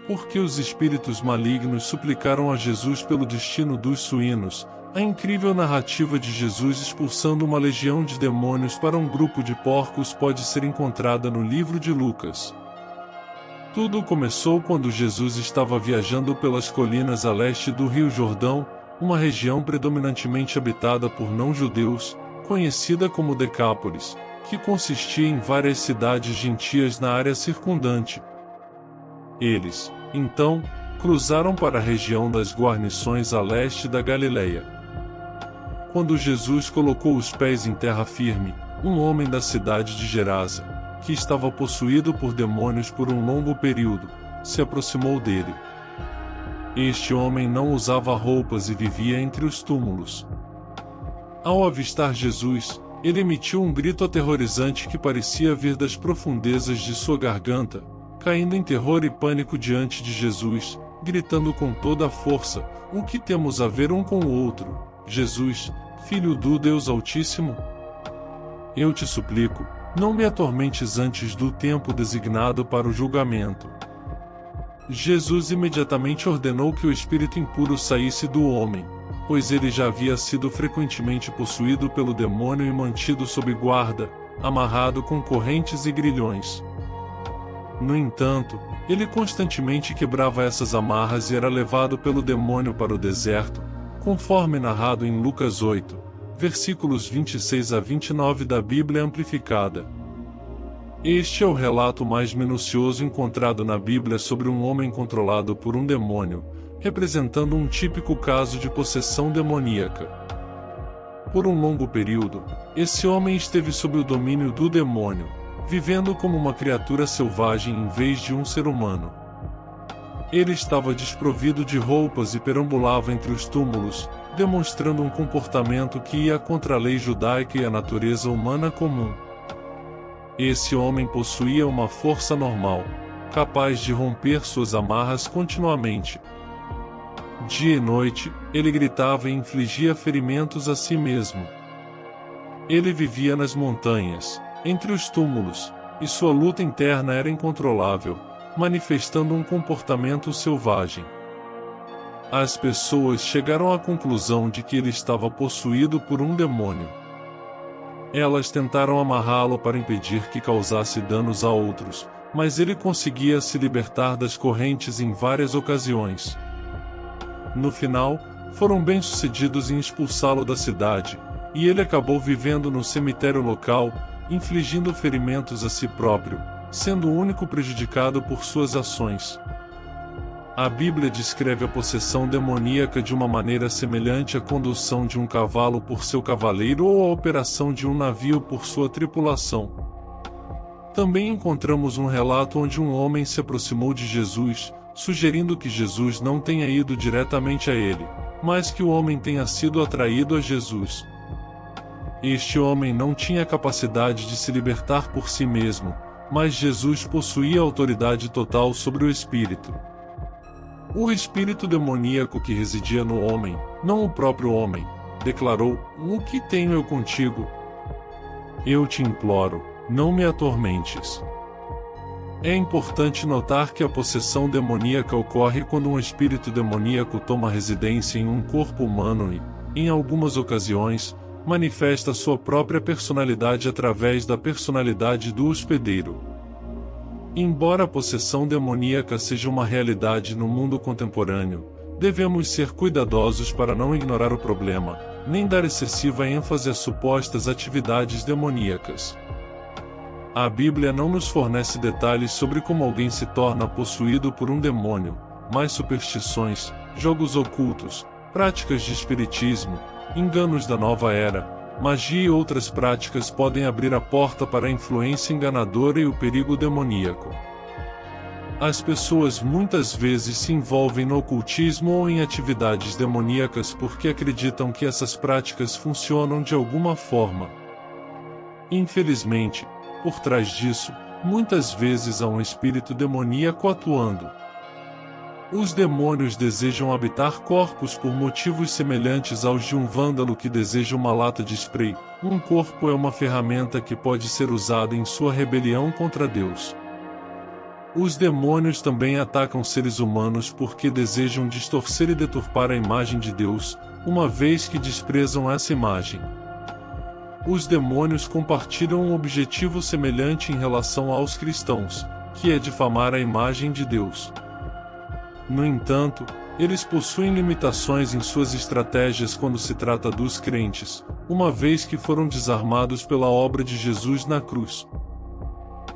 Porque os espíritos malignos suplicaram a Jesus pelo destino dos suínos. A incrível narrativa de Jesus expulsando uma legião de demônios para um grupo de porcos pode ser encontrada no livro de Lucas. Tudo começou quando Jesus estava viajando pelas colinas a leste do Rio Jordão, uma região predominantemente habitada por não-judeus, conhecida como Decápolis, que consistia em várias cidades gentias na área circundante. Eles, então, cruzaram para a região das guarnições a leste da Galileia. Quando Jesus colocou os pés em terra firme, um homem da cidade de Gerasa, que estava possuído por demônios por um longo período, se aproximou dele. Este homem não usava roupas e vivia entre os túmulos. Ao avistar Jesus, ele emitiu um grito aterrorizante que parecia vir das profundezas de sua garganta, caindo em terror e pânico diante de Jesus, gritando com toda a força: "O que temos a ver um com o outro, Jesus, Filho do Deus Altíssimo? Eu te suplico, não me atormentes antes do tempo designado para o julgamento." Jesus imediatamente ordenou que o espírito impuro saísse do homem, pois ele já havia sido frequentemente possuído pelo demônio e mantido sob guarda, amarrado com correntes e grilhões. No entanto, ele constantemente quebrava essas amarras e era levado pelo demônio para o deserto, conforme narrado em Lucas 8, versículos 26 a 29 da Bíblia Amplificada. Este é o relato mais minucioso encontrado na Bíblia sobre um homem controlado por um demônio, representando um típico caso de possessão demoníaca. Por um longo período, esse homem esteve sob o domínio do demônio, vivendo como uma criatura selvagem em vez de um ser humano. Ele estava desprovido de roupas e perambulava entre os túmulos, demonstrando um comportamento que ia contra a lei judaica e a natureza humana comum. Esse homem possuía uma força normal, capaz de romper suas amarras continuamente. Dia e noite, ele gritava e infligia ferimentos a si mesmo. Ele vivia nas montanhas, entre os túmulos, e sua luta interna era incontrolável, manifestando um comportamento selvagem. As pessoas chegaram à conclusão de que ele estava possuído por um demônio. Elas tentaram amarrá-lo para impedir que causasse danos a outros, mas ele conseguia se libertar das correntes em várias ocasiões. No final, foram bem-sucedidos em expulsá-lo da cidade, e ele acabou vivendo no cemitério local, infligindo ferimentos a si próprio, sendo o único prejudicado por suas ações. A Bíblia descreve a possessão demoníaca de uma maneira semelhante à condução de um cavalo por seu cavaleiro ou à operação de um navio por sua tripulação. Também encontramos um relato onde um homem se aproximou de Jesus, sugerindo que Jesus não tenha ido diretamente a ele, mas que o homem tenha sido atraído a Jesus. Este homem não tinha capacidade de se libertar por si mesmo, mas Jesus possuía autoridade total sobre o espírito. O espírito demoníaco que residia no homem, não o próprio homem, declarou: "O que tenho eu contigo? Eu te imploro, não me atormentes." É importante notar que a possessão demoníaca ocorre quando um espírito demoníaco toma residência em um corpo humano e, em algumas ocasiões, manifesta sua própria personalidade através da personalidade do hospedeiro. Embora a possessão demoníaca seja uma realidade no mundo contemporâneo, devemos ser cuidadosos para não ignorar o problema, nem dar excessiva ênfase às supostas atividades demoníacas. A Bíblia não nos fornece detalhes sobre como alguém se torna possuído por um demônio, mas superstições, jogos ocultos, práticas de espiritismo, enganos da nova era, magia e outras práticas podem abrir a porta para a influência enganadora e o perigo demoníaco. As pessoas muitas vezes se envolvem no ocultismo ou em atividades demoníacas porque acreditam que essas práticas funcionam de alguma forma. Infelizmente, por trás disso, muitas vezes há um espírito demoníaco atuando. Os demônios desejam habitar corpos por motivos semelhantes aos de um vândalo que deseja uma lata de spray. Um corpo é uma ferramenta que pode ser usada em sua rebelião contra Deus. Os demônios também atacam seres humanos porque desejam distorcer e deturpar a imagem de Deus, uma vez que desprezam essa imagem. Os demônios compartilham um objetivo semelhante em relação aos cristãos, que é difamar a imagem de Deus. No entanto, eles possuem limitações em suas estratégias quando se trata dos crentes, uma vez que foram desarmados pela obra de Jesus na cruz.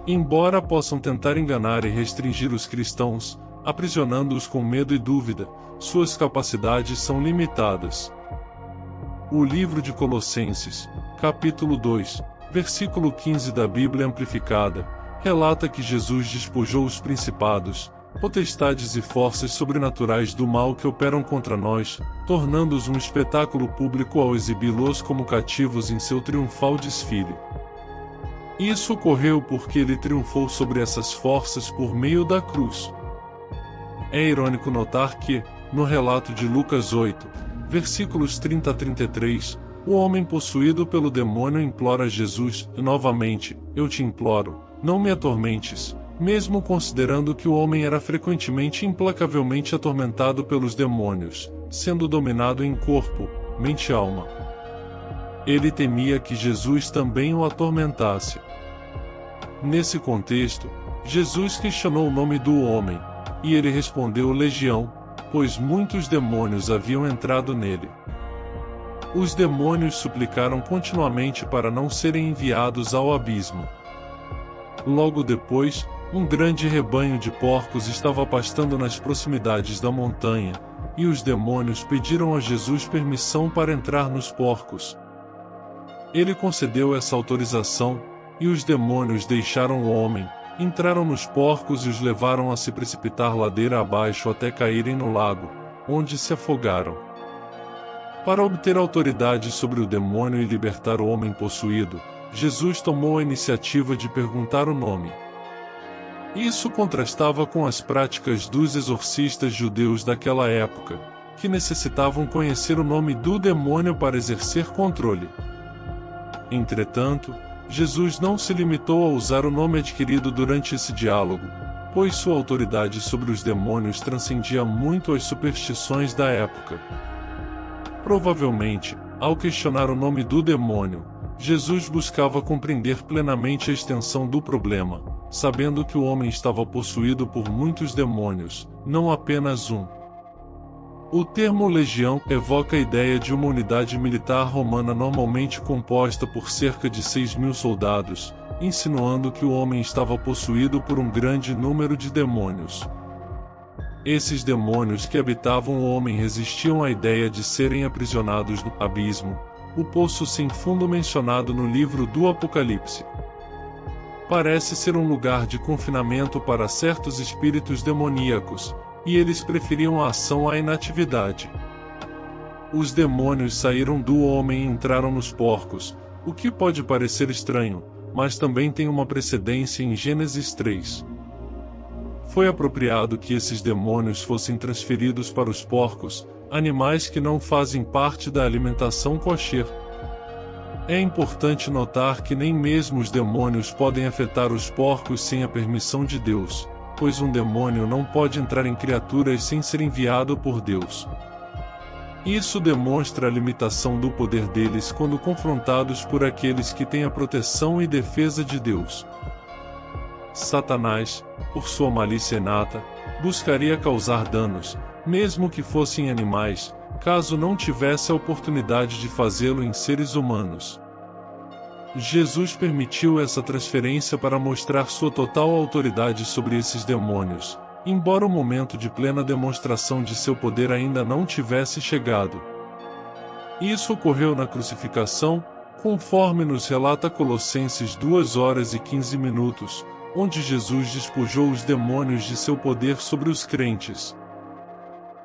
Embora possam tentar enganar e restringir os cristãos, aprisionando-os com medo e dúvida, suas capacidades são limitadas. O livro de Colossenses, capítulo 2, versículo 15 da Bíblia Amplificada, relata que Jesus despojou os principados, potestades e forças sobrenaturais do mal que operam contra nós, tornando-os um espetáculo público ao exibi-los como cativos em seu triunfal desfile. Isso ocorreu porque ele triunfou sobre essas forças por meio da cruz. É irônico notar que, no relato de Lucas 8, versículos 30 a 33, o homem possuído pelo demônio implora a Jesus, novamente, eu te imploro, não me atormentes, mesmo considerando que o homem era frequentemente e implacavelmente atormentado pelos demônios, sendo dominado em corpo, mente e alma. Ele temia que Jesus também o atormentasse. Nesse contexto, Jesus questionou o nome do homem, e ele respondeu Legião, pois muitos demônios haviam entrado nele. Os demônios suplicaram continuamente para não serem enviados ao abismo. Logo depois, um grande rebanho de porcos estava pastando nas proximidades da montanha, e os demônios pediram a Jesus permissão para entrar nos porcos. Ele concedeu essa autorização, e os demônios deixaram o homem, entraram nos porcos e os levaram a se precipitar ladeira abaixo até caírem no lago, onde se afogaram. Para obter autoridade sobre o demônio e libertar o homem possuído, Jesus tomou a iniciativa de perguntar o nome. Isso contrastava com as práticas dos exorcistas judeus daquela época, que necessitavam conhecer o nome do demônio para exercer controle. Entretanto, Jesus não se limitou a usar o nome adquirido durante esse diálogo, pois sua autoridade sobre os demônios transcendia muito as superstições da época. Provavelmente, ao questionar o nome do demônio, Jesus buscava compreender plenamente a extensão do problema, sabendo que o homem estava possuído por muitos demônios, não apenas um. O termo legião evoca a ideia de uma unidade militar romana normalmente composta por cerca de 6.000 soldados, insinuando que o homem estava possuído por um grande número de demônios. Esses demônios que habitavam o homem resistiam à ideia de serem aprisionados no abismo, o poço sem fundo mencionado no livro do Apocalipse. Parece ser um lugar de confinamento para certos espíritos demoníacos, e eles preferiam a ação à inatividade. Os demônios saíram do homem e entraram nos porcos, o que pode parecer estranho, mas também tem uma precedência em Gênesis 3. Foi apropriado que esses demônios fossem transferidos para os porcos, animais que não fazem parte da alimentação kosher. É importante notar que nem mesmo os demônios podem afetar os porcos sem a permissão de Deus, pois um demônio não pode entrar em criaturas sem ser enviado por Deus. Isso demonstra a limitação do poder deles quando confrontados por aqueles que têm a proteção e defesa de Deus. Satanás, por sua malícia inata, buscaria causar danos, mesmo que fossem animais, caso não tivesse a oportunidade de fazê-lo em seres humanos. Jesus permitiu essa transferência para mostrar sua total autoridade sobre esses demônios, embora o momento de plena demonstração de seu poder ainda não tivesse chegado. Isso ocorreu na crucificação, conforme nos relata Colossenses 2h15, onde Jesus despojou os demônios de seu poder sobre os crentes.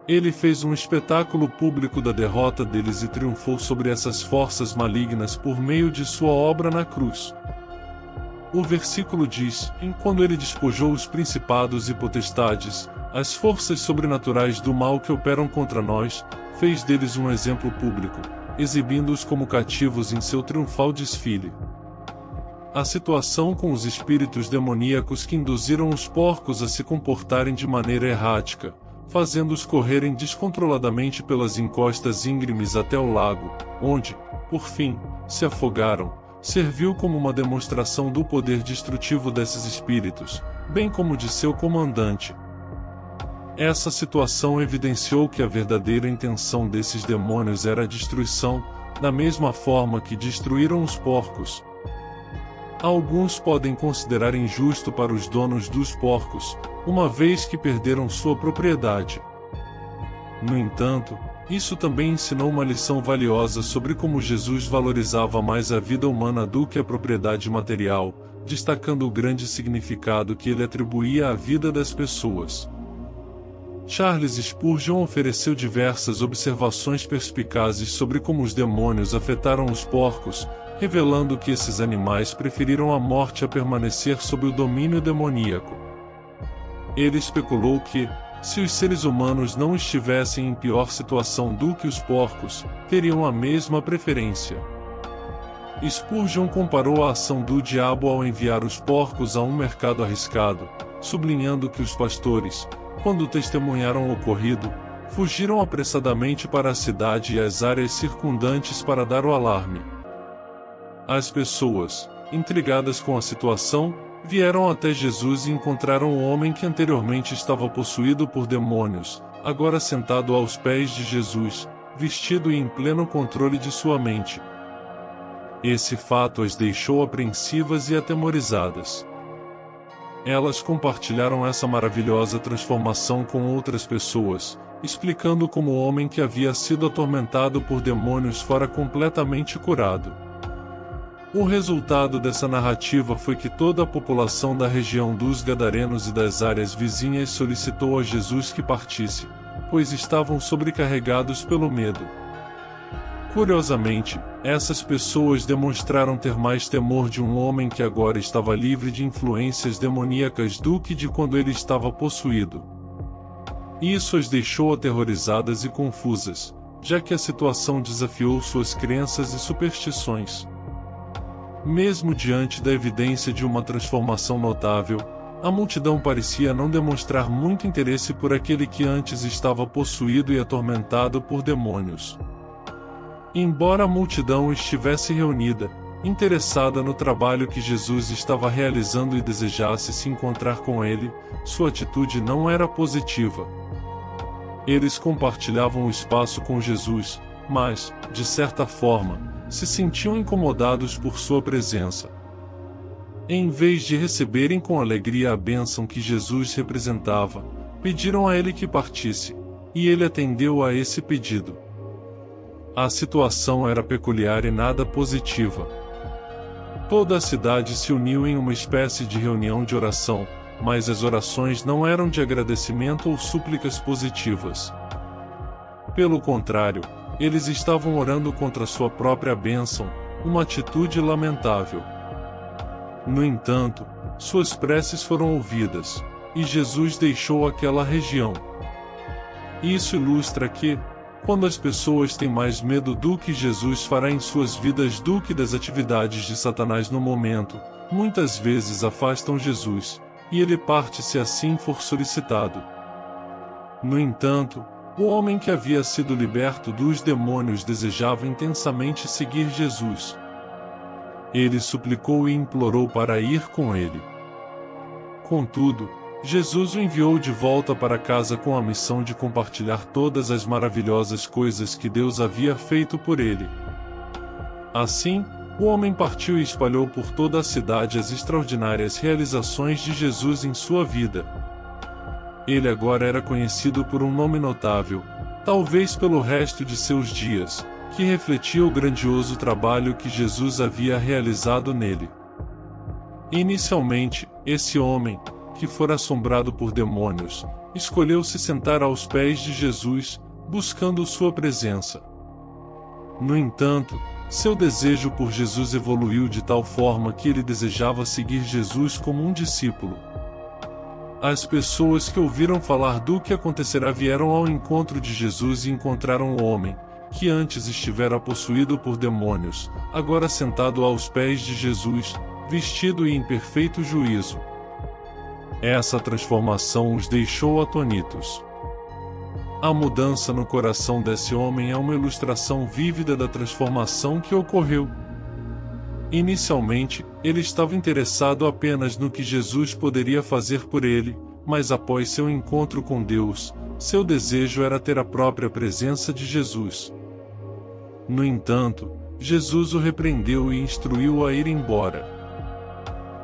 Ele fez um espetáculo público da derrota deles e triunfou sobre essas forças malignas por meio de sua obra na cruz. O versículo diz: quando ele despojou os principados e potestades, as forças sobrenaturais do mal que operam contra nós, fez deles um exemplo público, exibindo-os como cativos em seu triunfal desfile. A situação com os espíritos demoníacos que induziram os porcos a se comportarem de maneira errática, fazendo-os correrem descontroladamente pelas encostas íngremes até o lago, onde, por fim, se afogaram, serviu como uma demonstração do poder destrutivo desses espíritos, bem como de seu comandante. Essa situação evidenciou que a verdadeira intenção desses demônios era a destruição, da mesma forma que destruíram os porcos. Alguns podem considerar injusto para os donos dos porcos, uma vez que perderam sua propriedade. No entanto, isso também ensinou uma lição valiosa sobre como Jesus valorizava mais a vida humana do que a propriedade material, destacando o grande significado que ele atribuía à vida das pessoas. Charles Spurgeon ofereceu diversas observações perspicazes sobre como os demônios afetaram os porcos, revelando que esses animais preferiram a morte a permanecer sob o domínio demoníaco. Ele especulou que, se os seres humanos não estivessem em pior situação do que os porcos, teriam a mesma preferência. Spurgeon comparou a ação do diabo ao enviar os porcos a um mercado arriscado, sublinhando que os pastores, quando testemunharam o ocorrido, fugiram apressadamente para a cidade e as áreas circundantes para dar o alarme. As pessoas, intrigadas com a situação, vieram até Jesus e encontraram o homem que anteriormente estava possuído por demônios, agora sentado aos pés de Jesus, vestido e em pleno controle de sua mente. Esse fato as deixou apreensivas e atemorizadas. Elas compartilharam essa maravilhosa transformação com outras pessoas, explicando como o homem que havia sido atormentado por demônios fora completamente curado. O resultado dessa narrativa foi que toda a população da região dos Gadarenos e das áreas vizinhas solicitou a Jesus que partisse, pois estavam sobrecarregados pelo medo. Curiosamente, essas pessoas demonstraram ter mais temor de um homem que agora estava livre de influências demoníacas do que de quando ele estava possuído. Isso as deixou aterrorizadas e confusas, já que a situação desafiou suas crenças e superstições. Mesmo diante da evidência de uma transformação notável, a multidão parecia não demonstrar muito interesse por aquele que antes estava possuído e atormentado por demônios. Embora a multidão estivesse reunida, interessada no trabalho que Jesus estava realizando e desejasse se encontrar com ele, sua atitude não era positiva. Eles compartilhavam o espaço com Jesus, mas, de certa forma, se sentiam incomodados por sua presença. Em vez de receberem com alegria a bênção que Jesus representava, pediram a ele que partisse, e ele atendeu a esse pedido. A situação era peculiar e nada positiva. Toda a cidade se uniu em uma espécie de reunião de oração, mas as orações não eram de agradecimento ou súplicas positivas. Pelo contrário, eles estavam orando contra sua própria bênção, uma atitude lamentável. No entanto, suas preces foram ouvidas, e Jesus deixou aquela região. Isso ilustra que, quando as pessoas têm mais medo do que Jesus fará em suas vidas do que das atividades de Satanás no momento, muitas vezes afastam Jesus, e ele parte se assim for solicitado. No entanto, o homem que havia sido liberto dos demônios desejava intensamente seguir Jesus. Ele suplicou e implorou para ir com ele. Contudo, Jesus o enviou de volta para casa com a missão de compartilhar todas as maravilhosas coisas que Deus havia feito por ele. Assim, o homem partiu e espalhou por toda a cidade as extraordinárias realizações de Jesus em sua vida. Ele agora era conhecido por um nome notável, talvez pelo resto de seus dias, que refletia o grandioso trabalho que Jesus havia realizado nele. Inicialmente, esse homem, que fora assombrado por demônios, escolheu se sentar aos pés de Jesus, buscando sua presença. No entanto, seu desejo por Jesus evoluiu de tal forma que ele desejava seguir Jesus como um discípulo. As pessoas que ouviram falar do que acontecerá vieram ao encontro de Jesus e encontraram o homem, que antes estivera possuído por demônios, agora sentado aos pés de Jesus, vestido e em perfeito juízo. Essa transformação os deixou atônitos. A mudança no coração desse homem é uma ilustração vívida da transformação que ocorreu. Inicialmente, ele estava interessado apenas no que Jesus poderia fazer por ele, mas após seu encontro com Deus, seu desejo era ter a própria presença de Jesus. No entanto, Jesus o repreendeu e instruiu-o a ir embora.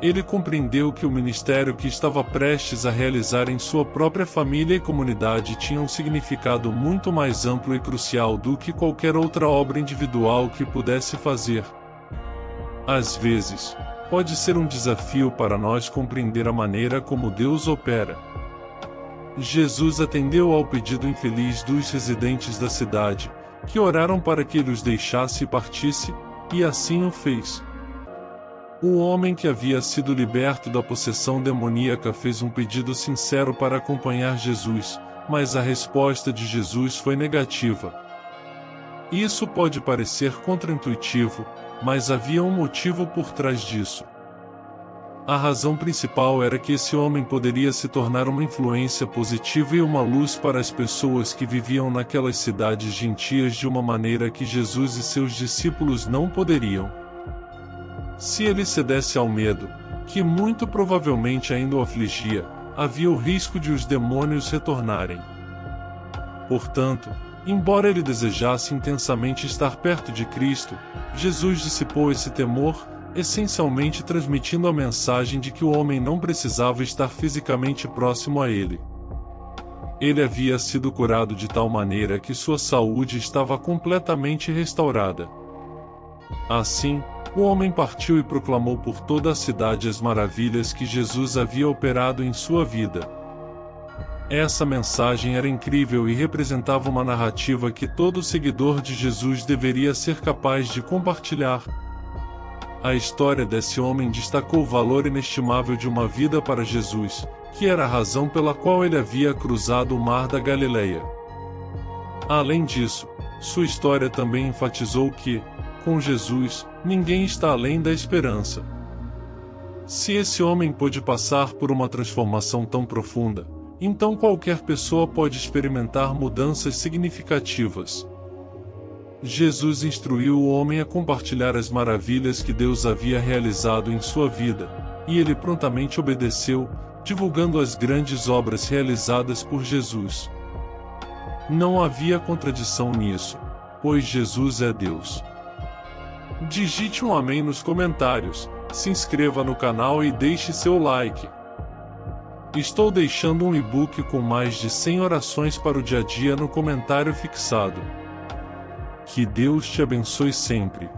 Ele compreendeu que o ministério que estava prestes a realizar em sua própria família e comunidade tinha um significado muito mais amplo e crucial do que qualquer outra obra individual que pudesse fazer. Às vezes, pode ser um desafio para nós compreender a maneira como Deus opera. Jesus atendeu ao pedido infeliz dos residentes da cidade, que oraram para que ele os deixasse e partisse, e assim o fez. O homem que havia sido liberto da possessão demoníaca fez um pedido sincero para acompanhar Jesus, mas a resposta de Jesus foi negativa. Isso pode parecer contraintuitivo, mas havia um motivo por trás disso. A razão principal era que esse homem poderia se tornar uma influência positiva e uma luz para as pessoas que viviam naquelas cidades gentias de uma maneira que Jesus e seus discípulos não poderiam. Se ele cedesse ao medo, que muito provavelmente ainda o afligia, havia o risco de os demônios retornarem. Portanto, embora ele desejasse intensamente estar perto de Cristo, Jesus dissipou esse temor, essencialmente transmitindo a mensagem de que o homem não precisava estar fisicamente próximo a ele. Ele havia sido curado de tal maneira que sua saúde estava completamente restaurada. Assim, o homem partiu e proclamou por toda a cidade as maravilhas que Jesus havia operado em sua vida. Essa mensagem era incrível e representava uma narrativa que todo seguidor de Jesus deveria ser capaz de compartilhar. A história desse homem destacou o valor inestimável de uma vida para Jesus, que era a razão pela qual ele havia cruzado o mar da Galileia. Além disso, sua história também enfatizou que, com Jesus, ninguém está além da esperança. Se esse homem pôde passar por uma transformação tão profunda, então qualquer pessoa pode experimentar mudanças significativas. Jesus instruiu o homem a compartilhar as maravilhas que Deus havia realizado em sua vida, e ele prontamente obedeceu, divulgando as grandes obras realizadas por Jesus. Não havia contradição nisso, pois Jesus é Deus. Digite um amém nos comentários, se inscreva no canal e deixe seu like. Estou deixando um e-book com mais de 100 orações para o dia a dia no comentário fixado. Que Deus te abençoe sempre.